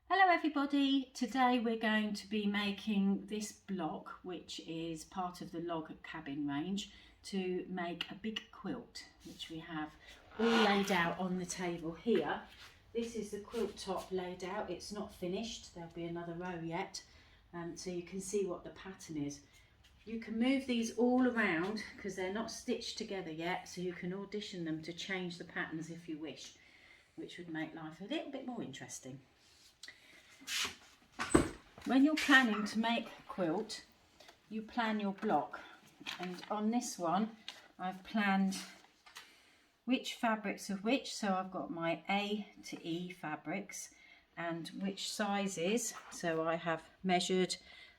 Hello everybody, today we're going to be making this block, which is part of the log cabin range, to make a big quilt, which we have all laid out on the table here. This is the quilt top laid out. It's not finished, there'll be another row yet, so you can see what the pattern is. You can move these all around because they're not stitched together yet, so you can audition them to change the patterns if you wish, which would make life a little bit more interesting. When you're planning to make a quilt, you plan your block, and on this one I've planned which fabrics of which, so I've got my A to E fabrics and which sizes, so I have measured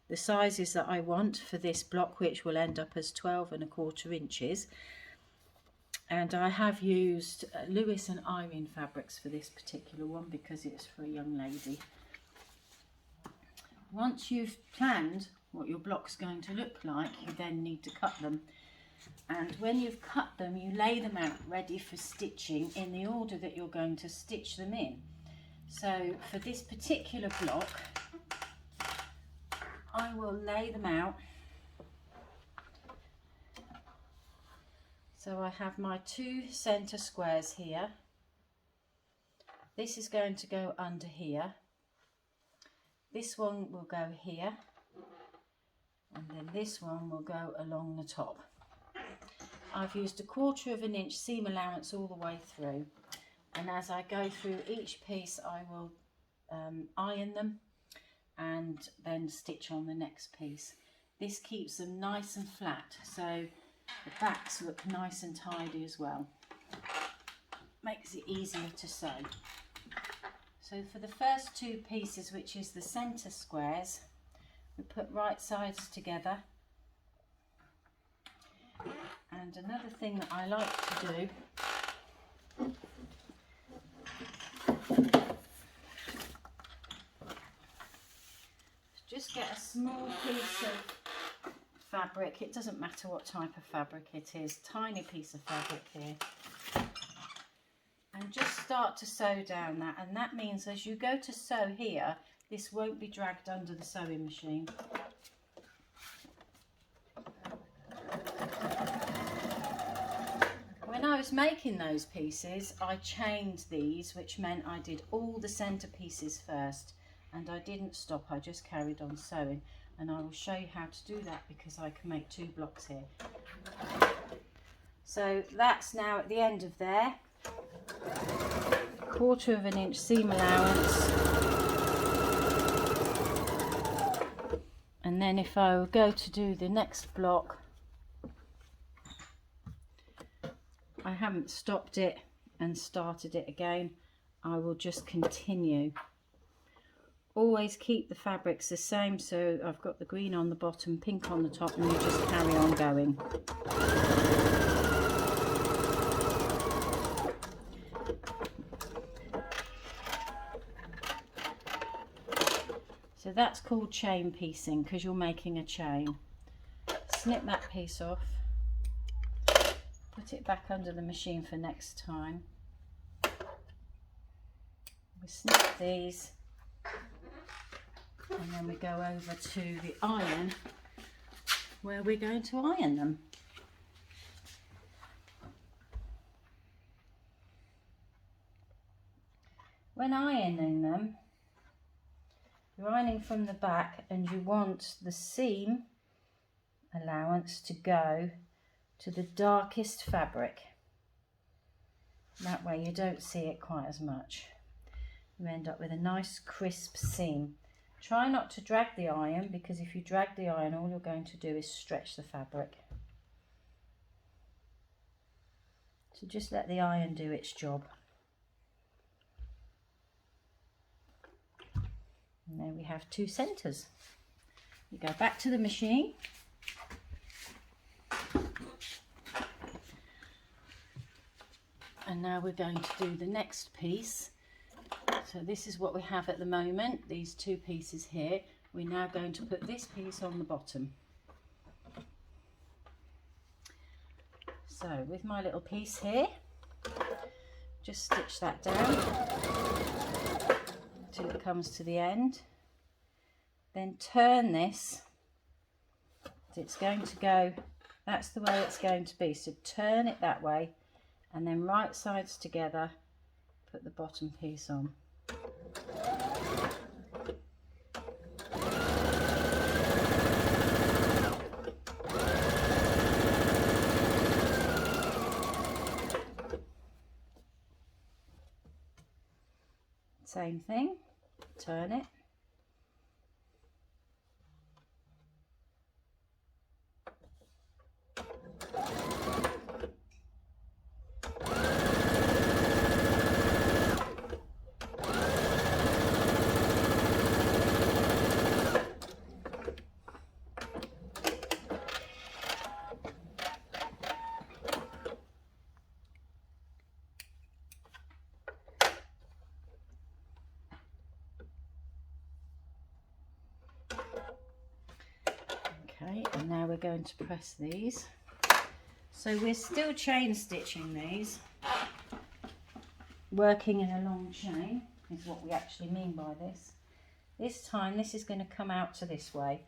the sizes that I want for this block, which will end up as 12¼ inches, and I have used Lewis and Irene fabrics for this particular one because it's for a young lady. Once you've planned what your block's going to look like, you then need to cut them. And when you've cut them, you lay them out ready for stitching in the order that you're going to stitch them in. So for this particular block, I will lay them out. So I have my 2 centre squares here. This is going to go under here. This one will go here, and then this one will go along the top. I've used 1/4 inch seam allowance all the way through, and as I go through each piece I will iron them and then stitch on the next piece. This keeps them nice and flat, so the backs look nice and tidy as well. Makes it easier to sew. So for the first 2 pieces, which is the centre squares, we put right sides together. And another thing that I like to do is just get a small piece of fabric. It doesn't matter what type of fabric it is, tiny piece of fabric here. And just start to sew down that, and that means as you go to sew here, this won't be dragged under the sewing machine. When I was making those pieces, I chained these, which meant I did all the centre pieces first, and I didn't stop, I just carried on sewing, and I will show you how to do that because I can make 2 blocks here. So that's now at the end of there. 1/4 inch seam allowance, and then if I go to do the next block, I haven't stopped it and started it again. I will just continue. Always keep the fabrics the same, so I've got the green on the bottom, pink on the top, and you just carry on going. So that's called chain piecing because you're making a chain. Snip that piece off, put it back under the machine for next time. We snip these, and then we go over to the iron where we're going to iron them. When ironing them, you're ironing from the back, and you want the seam allowance to go to the darkest fabric. That way you don't see it quite as much. You end up with a nice crisp seam. Try not to drag the iron, because if you drag the iron, all you're going to do is stretch the fabric. So just let the iron do its job. And there we have 2 centres. You go back to the machine. And now we're going to do the next piece. So this is what we have at the moment, these 2 pieces here. We're now going to put this piece on the bottom. So with my little piece here, just stitch that down till it comes to the end. Then turn this. It's going to go, that's the way it's going to be. So turn it that way and then right sides together, put the bottom piece on. Same thing, turn it. Okay, and now we're going to press these. So we're still chain stitching these. Working in a long chain is what we actually mean by this. This time this is going to come out to this way.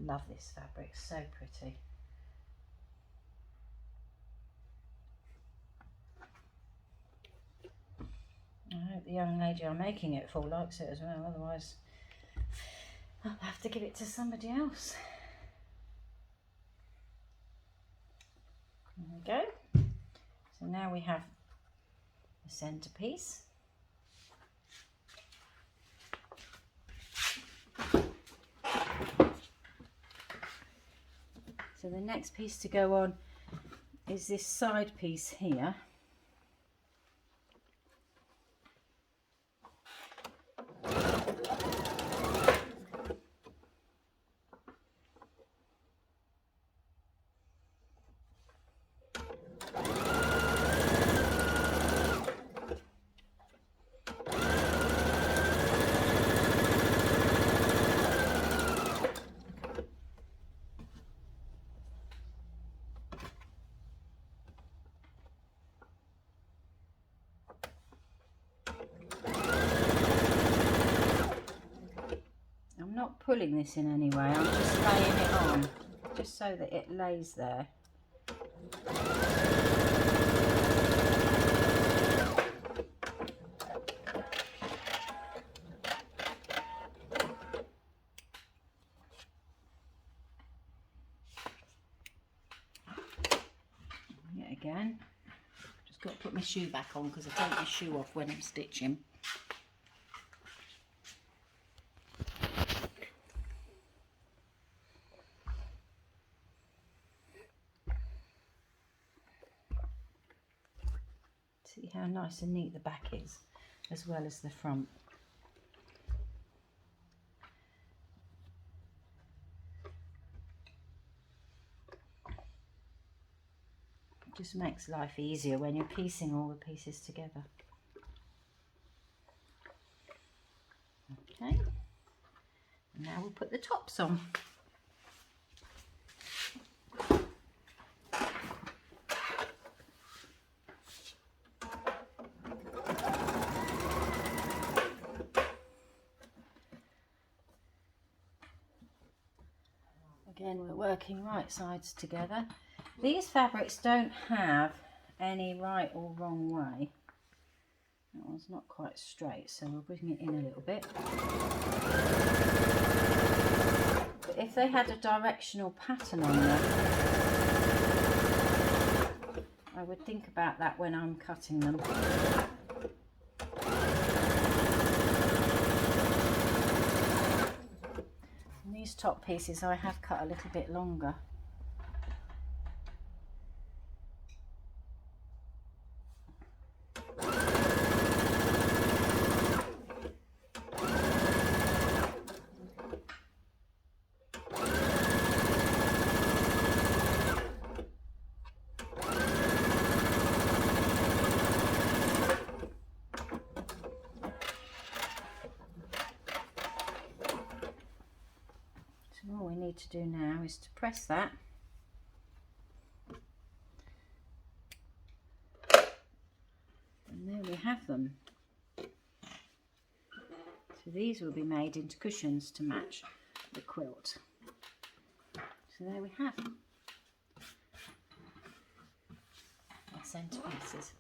Love this fabric, so pretty. I hope the young lady I'm making it for likes it as well, otherwise I'll have to give it to somebody else. There we go. So now we have the centerpiece. So the next piece to go on is this side piece here. Not pulling this in any way, I'm just laying it on just so that it lays there. Yet again, just got to put my shoe back on because I take my shoe off when I'm stitching. See how nice and neat the back is, as well as the front. It just makes life easier when you're piecing all the pieces together. Okay, and now we'll put the tops on. Again, we're working right sides together. These fabrics don't have any right or wrong way. That one's not quite straight, so we'll bring it in a little bit. But if they had a directional pattern on them, I would think about that when I'm cutting them. These top pieces I have cut a little bit longer. need to do now is to press that. And there we have them. So these will be made into cushions to match the quilt. So there we have our centerpieces.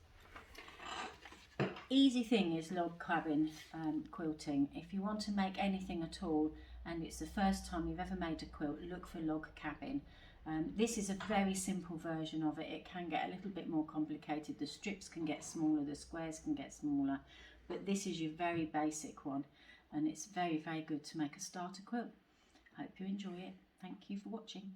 Easy thing is log cabin quilting. If you want to make anything at all and it's the first time you've ever made a quilt, look for log cabin. This is a very simple version of it. It can get a little bit more complicated. The strips can get smaller, the squares can get smaller, but this is your very basic one, and it's very, very good to make a starter quilt. Hope you enjoy it. Thank you for watching.